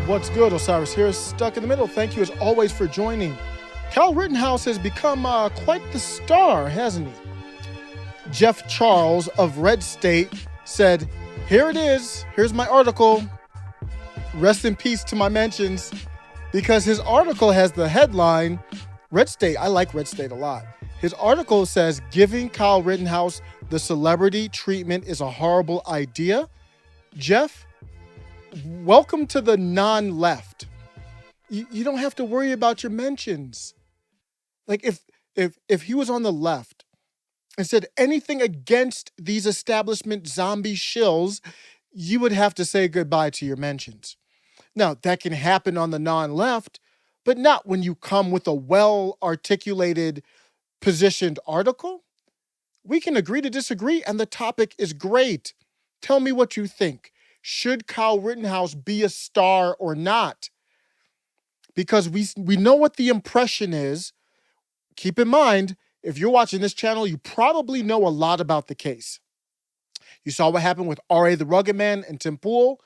What's good, Osiris here, stuck in the middle. Thank you as always for joining. Kyle Rittenhouse has become quite the star, hasn't he? Jeff Charles of Red State said, here it is, here's my article. Rest in peace to my mentions, because his article has the headline, Red State, I like Red State a lot. His article says, giving Kyle Rittenhouse the celebrity treatment is a horrible idea. Jeff, welcome to the non-left. You don't have to worry about your mentions. Like if he was on the left and said anything against these establishment zombie shills, you would have to say goodbye to your mentions. Now, that can happen on the non-left, but not when you come with a well-articulated, positioned article. We can agree to disagree, and the topic is great. Tell me what you think. Should Kyle Rittenhouse be a star or not? Because we know what the impression is. Keep in mind, if you're watching this channel, you probably know a lot about the case. You saw what happened with R.A. the Rugged Man and Tim Pool.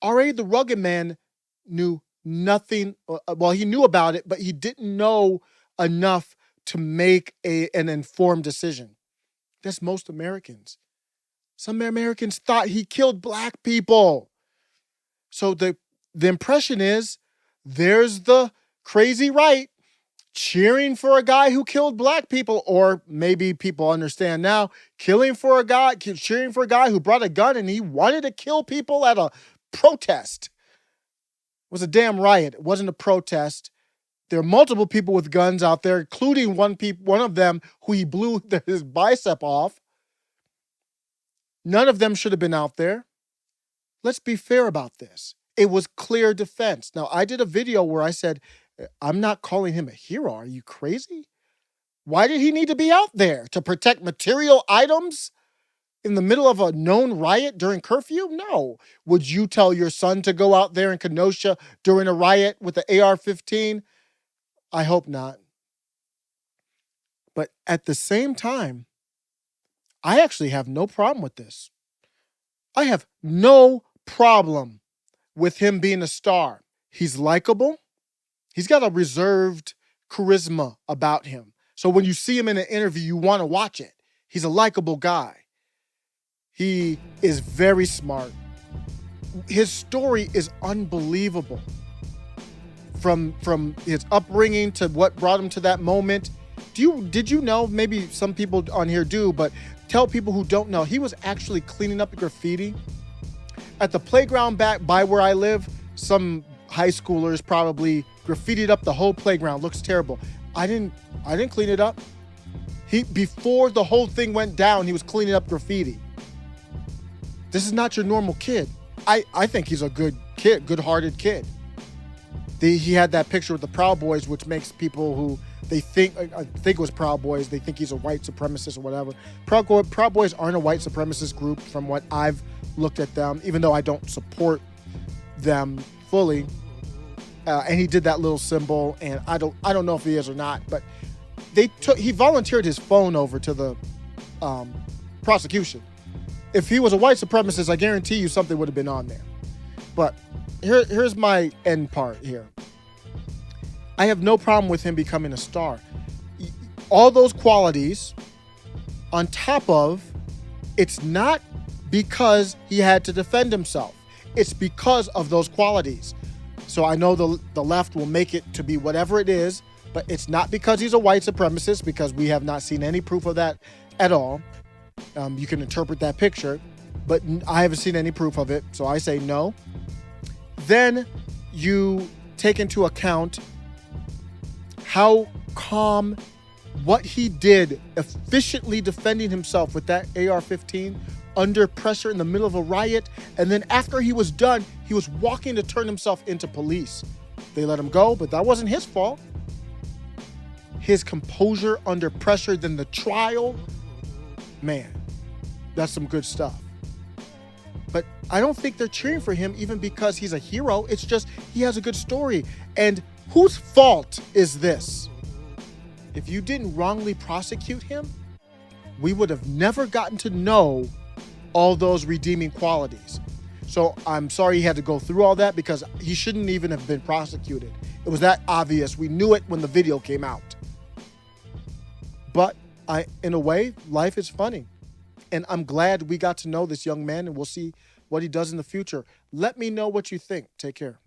R.A. the Rugged Man knew nothing. Well, he knew about it, but he didn't know enough to make an informed decision. That's most Americans. Some Americans thought he killed black people. So the impression is there's the crazy right cheering for a guy who killed black people, or maybe people understand now, cheering for a guy who brought a gun and he wanted to kill people at a protest. It was a damn riot. It wasn't a protest. There are multiple people with guns out there, including one of them who he blew his bicep off. None of them should have been out there. Let's be fair about this. It was clear defense. Now, I did a video where I said, I'm not calling him a hero. Are you crazy? Why did he need to be out there? To protect material items in the middle of a known riot during curfew? No. Would you tell your son to go out there in Kenosha during a riot with the AR-15? I hope not. But at the same time, I actually have no problem with this. I have no problem with him being a star. He's likable. He's got a reserved charisma about him. So when you see him in an interview, you want to watch it. He's a likable guy. He is very smart. His story is unbelievable. From his upbringing to what brought him to that moment. Did you know, maybe some people on here do, but tell people who don't know, he was actually cleaning up graffiti at the playground back by where I live. Some high schoolers probably graffitied up the whole playground. Looks terrible. I didn't clean it up. Before the whole thing went down, he was cleaning up graffiti. This is not your normal kid. I think he's a good kid, good-hearted kid. He had that picture with the Proud Boys, which makes people who I think it was Proud Boys, they think he's a white supremacist or whatever. Proud Boys aren't a white supremacist group from what I've looked at them, even though I don't support them fully. And he did that little symbol, and I don't know if he is or not, but he volunteered his phone over to the prosecution. If he was a white supremacist, I guarantee you something would have been on there. But here's my end part here. I have no problem with him becoming a star. All those qualities on top of, it's not because he had to defend himself. It's because of those qualities. So I know the left will make it to be whatever it is, but it's not because he's a white supremacist, because we have not seen any proof of that at all. You can interpret that picture, but I haven't seen any proof of it, so I say no. Then you take into account how calm, what he did, efficiently defending himself with that AR-15 under pressure in the middle of a riot. And then after he was done, he was walking to turn himself into police. They let him go, but that wasn't his fault. His composure under pressure, then the trial, man, that's some good stuff. But I don't think they're cheering for him even because he's a hero. It's just he has a good story. And whose fault is this? If you didn't wrongly prosecute him, we would have never gotten to know all those redeeming qualities. So I'm sorry he had to go through all that, because he shouldn't even have been prosecuted. It was that obvious. We knew it when the video came out. But in a way, life is funny. And I'm glad we got to know this young man, and we'll see what he does in the future. Let me know what you think. Take care.